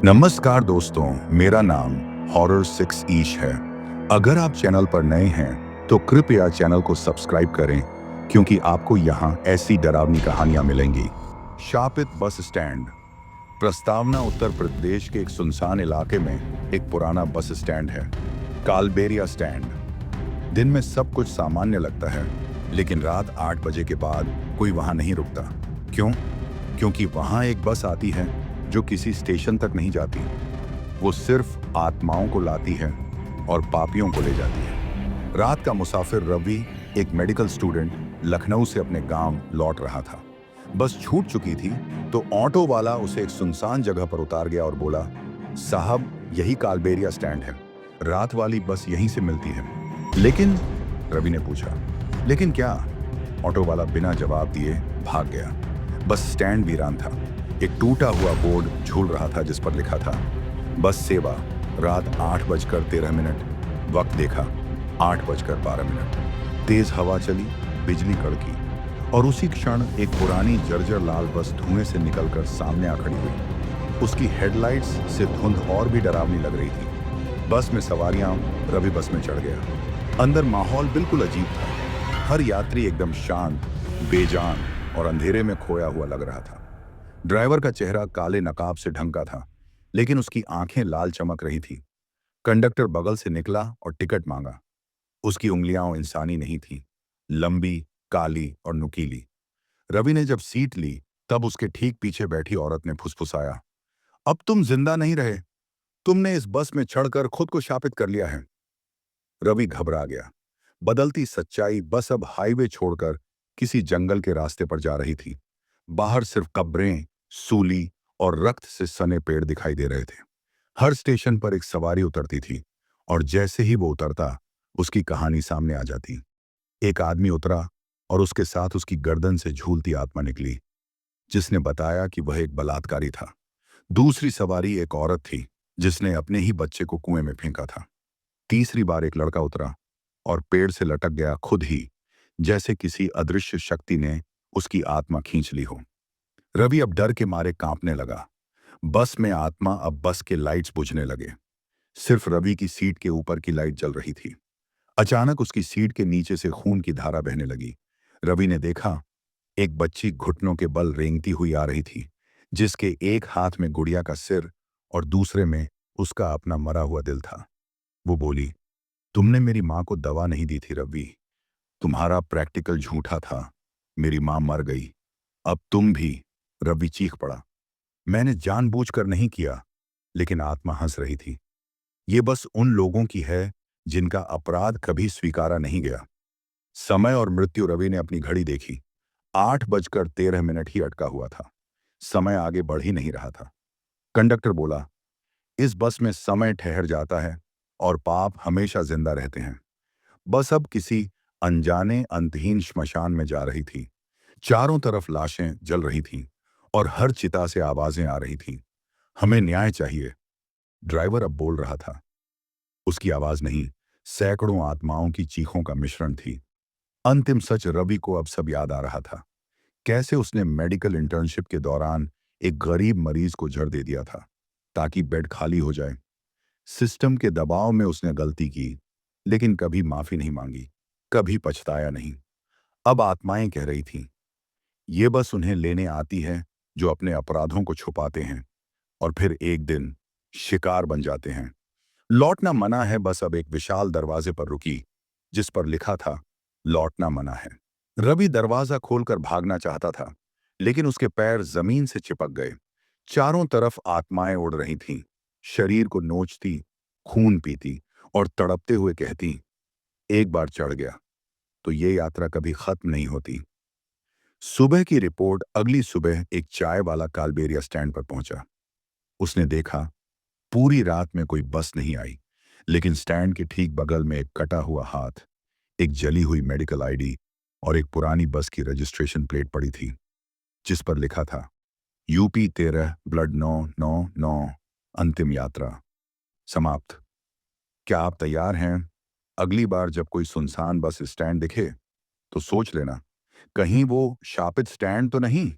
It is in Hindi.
नमस्कार दोस्तों, मेरा नाम हॉरर सिक्स ईश है। अगर आप चैनल पर नए हैं तो कृपया चैनल को सब्सक्राइब करें क्योंकि आपको यहाँ ऐसी डरावनी कहानियां मिलेंगी। शापित बस स्टैंड। प्रस्तावना उत्तर प्रदेश के एक सुनसान इलाके में एक पुराना बस स्टैंड है, कालबेरिया स्टैंड। दिन में सब कुछ सामान्य लगता है, लेकिन रात 8 बजे के बाद कोई वहां नहीं रुकता। क्यों? क्योंकि वहां एक बस आती है जो किसी स्टेशन तक नहीं जाती। वो सिर्फ आत्माओं को लाती है और पापियों को ले जाती है। रात का मुसाफिर रवि, एक मेडिकल स्टूडेंट, लखनऊ से अपने गांव लौट रहा था। बस छूट चुकी थी तो ऑटो वाला उसे एक सुनसान जगह पर उतार गया और बोला, साहब, यही कालबेरिया स्टैंड है, रात वाली बस यहीं से मिलती है। लेकिन रवि ने पूछा, लेकिन क्या? ऑटो वाला बिना जवाब दिए भाग गया। बस स्टैंड वीरान था। एक टूटा हुआ बोर्ड झूल रहा था जिस पर लिखा था, बस सेवा, रात 8:13। वक्त देखा 8:12। तेज हवा चली, बिजली कड़की और उसी क्षण एक पुरानी जर्जर लाल बस धुएं से निकलकर सामने आ खड़ी हुई। उसकी हेडलाइट्स से धुंध और भी डरावनी लग रही थी। बस में सवारियां, रवि बस में चढ़ गया। अंदर माहौल बिल्कुल अजीब था। हर यात्री एकदम शांत, बेजान और अंधेरे में खोया हुआ लग रहा था। ड्राइवर का चेहरा काले नकाब से ढंका था, लेकिन उसकी आंखें लाल चमक रही थी। कंडक्टर बगल से निकला और टिकट मांगा। उसकी उंगलियां इंसानी नहीं थी, लंबी, काली और नुकीली। रवि ने जब सीट ली तब उसके ठीक पीछे बैठी औरत ने फुसफुसाया, अब तुम जिंदा नहीं रहे, तुमने इस बस में चढ़कर खुद को शापित कर लिया है। रवि घबरा गया। बदलती सच्चाई, बस अब हाईवे छोड़कर किसी जंगल के रास्ते पर जा रही थी। बाहर सिर्फ कब्रें, सूली और रक्त से सने पेड़ दिखाई दे रहे थे। हर स्टेशन पर एक सवारी उतरती थी और जैसे ही वो उतरता, उसकी कहानी सामने आ जाती। एक आदमी उतरा और उसके साथ उसकी गर्दन से झूलती आत्मा निकली, जिसने बताया कि वह एक बलात्कारी था। दूसरी सवारी एक औरत थी जिसने अपने ही बच्चे को कुएं में फेंका था। तीसरी बार एक लड़का उतरा और पेड़ से लटक गया खुद ही, जैसे किसी अदृश्य शक्ति ने उसकी आत्मा खींच ली हो। रवि अब डर के मारे कांपने लगा। बस में आत्मा, अब बस के लाइट्स बुझने लगे। सिर्फ रवि की सीट के ऊपर की लाइट जल रही थी। अचानक उसकी सीट के नीचे से खून की धारा बहने लगी। रवि ने देखा, एक बच्ची घुटनों के बल रेंगती हुई आ रही थी, जिसके एक हाथ में गुड़िया का सिर और दूसरे में उसका अपना मरा हुआ दिल था। वो बोली, तुमने मेरी माँ को दवा नहीं दी थी रवि, तुम्हारा प्रैक्टिकल झूठा था। मेरी माँ मर गई, अब तुम भी। रवि चीख पड़ा, मैंने जानबूझकर नहीं किया। लेकिन आत्मा हंस रही थी। ये बस उन लोगों की है जिनका अपराध कभी स्वीकारा नहीं गया। समय और मृत्यु। रवि ने अपनी घड़ी देखी। 8:13 ही अटका हुआ था। समय आगे बढ़ ही नहीं रहा था। कंडक्टर बोला, इस बस में समय ठहर जाता है और पाप हमेशा जिंदा रहते हैं। बस अब किसी अनजाने अंतहीन श्मशान में जा रही थी। चारों तरफ लाशें जल रही थीं और हर चिता से आवाजें आ रही थीं, हमें न्याय चाहिए। ड्राइवर अब बोल रहा था। उसकी आवाज नहीं, सैकड़ों आत्माओं की चीखों का मिश्रण थी। अंतिम सच रवि को अब सब याद आ रहा था। कैसे उसने मेडिकल इंटर्नशिप के दौरान एक गरीब मरीज को जड़ दे दिया था ताकि बेड खाली हो जाए। सिस्टम के दबाव में उसने गलती की, लेकिन कभी माफी नहीं मांगी, कभी पछताया नहीं। अब आत्माएं कह रही थीं, ये बस उन्हें लेने आती है जो अपने अपराधों को छुपाते हैं और फिर एक दिन शिकार बन जाते हैं। लौटना मना है बस अब एक विशाल दरवाजे पर रुकी, जिस पर लिखा था, लौटना मना है। रवि दरवाजा खोलकर भागना चाहता था, लेकिन उसके पैर जमीन से चिपक गए। चारों तरफ आत्माएं उड़ रही थीं, शरीर को नोचती, खून पीती और तड़पते हुए कहती, एक बार चढ़ गया तो ये यात्रा कभी खत्म नहीं होती। सुबह की रिपोर्ट। अगली सुबह एक चाय वाला कालबेरिया स्टैंड पर पहुंचा। उसने देखा, पूरी रात में कोई बस नहीं आई, लेकिन स्टैंड के ठीक बगल में एक कटा हुआ हाथ, एक जली हुई मेडिकल आईडी और एक पुरानी बस की रजिस्ट्रेशन प्लेट पड़ी थी, जिस पर लिखा था, UP 13 ब्लड 999, अंतिम यात्रा समाप्त। क्या आप तैयार हैं? अगली बार जब कोई सुनसान बस स्टैंड दिखे तो सोच लेना, कहीं वो शापित स्टैंड तो नहीं।